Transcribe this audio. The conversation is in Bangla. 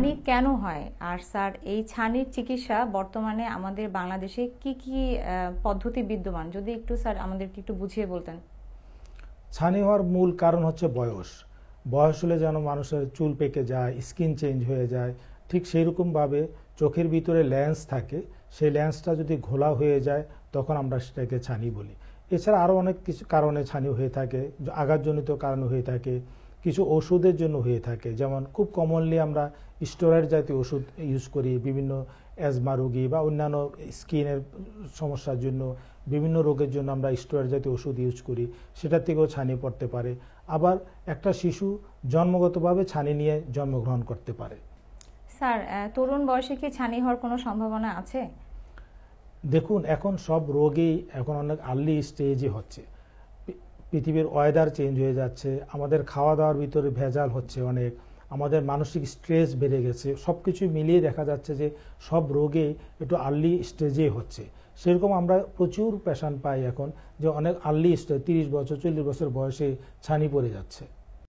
ছানি কেন হয়, আর স্যার এই ছানির চিকিৎসা বর্তমানে আমাদের বাংলাদেশে কি কি পদ্ধতি বিদ্যমান, যদি একটু স্যার আমাদেরকে একটু বুঝিয়ে বলতেন। ছানি হওয়ার মূল কারণ হচ্ছে বয়স। বয়স হলে যেন মানুষের চুল পেকে যায়, স্কিন চেঞ্জ হয়ে যায়, ঠিক সেই রকমভাবে চোখের ভিতরে লেন্স থাকে, সেই লেন্সটা যদি ঘোলা হয়ে যায় তখন আমরা সেটাকে ছানি বলি। এছাড়া আরও অনেক কিছু কারণে ছানি হয়ে থাকে, আঘাতজনিত কারণে হয়ে থাকে, কিছু ওষুধের জন্য হয়ে থাকে। যেমন খুব কমনলি আমরা স্টেরয়েড জাতীয় ওষুধ ইউজ করি বিভিন্ন অ্যাজমা রোগী বা অন্যান্য স্কিনের সমস্যার জন্য, বিভিন্ন রোগের জন্য আমরা স্টেরয়েড জাতীয় ওষুধ ইউজ করি, সেটার থেকেও ছানি পড়তে পারে। আবার একটা শিশু জন্মগতভাবে ছানি নিয়ে জন্মগ্রহণ করতে পারে। স্যার তরুণ বয়সে কি ছানি হওয়ার কোনো সম্ভাবনা আছে? দেখুন, এখন সব রোগই এখন অনেক আর্লি স্টেজে হচ্ছে। পৃথিবীর ওয়েদার চেঞ্জ হয়ে যাচ্ছে, আমাদের খাওয়া দাওয়ার ভিতরে ভেজাল হচ্ছে অনেক, আমাদের মানসিক স্ট্রেস বেড়ে গেছে, সব কিছু মিলিয়ে দেখা যাচ্ছে যে সব রোগে একটু আর্লি স্টেজে হচ্ছে। সেরকম আমরা প্রচুর পেশেন্ট পাই এখন যে অনেক আর্লি স্টেজ, 30 বছর 40 বছর বয়সে ছানি পড়ে যাচ্ছে।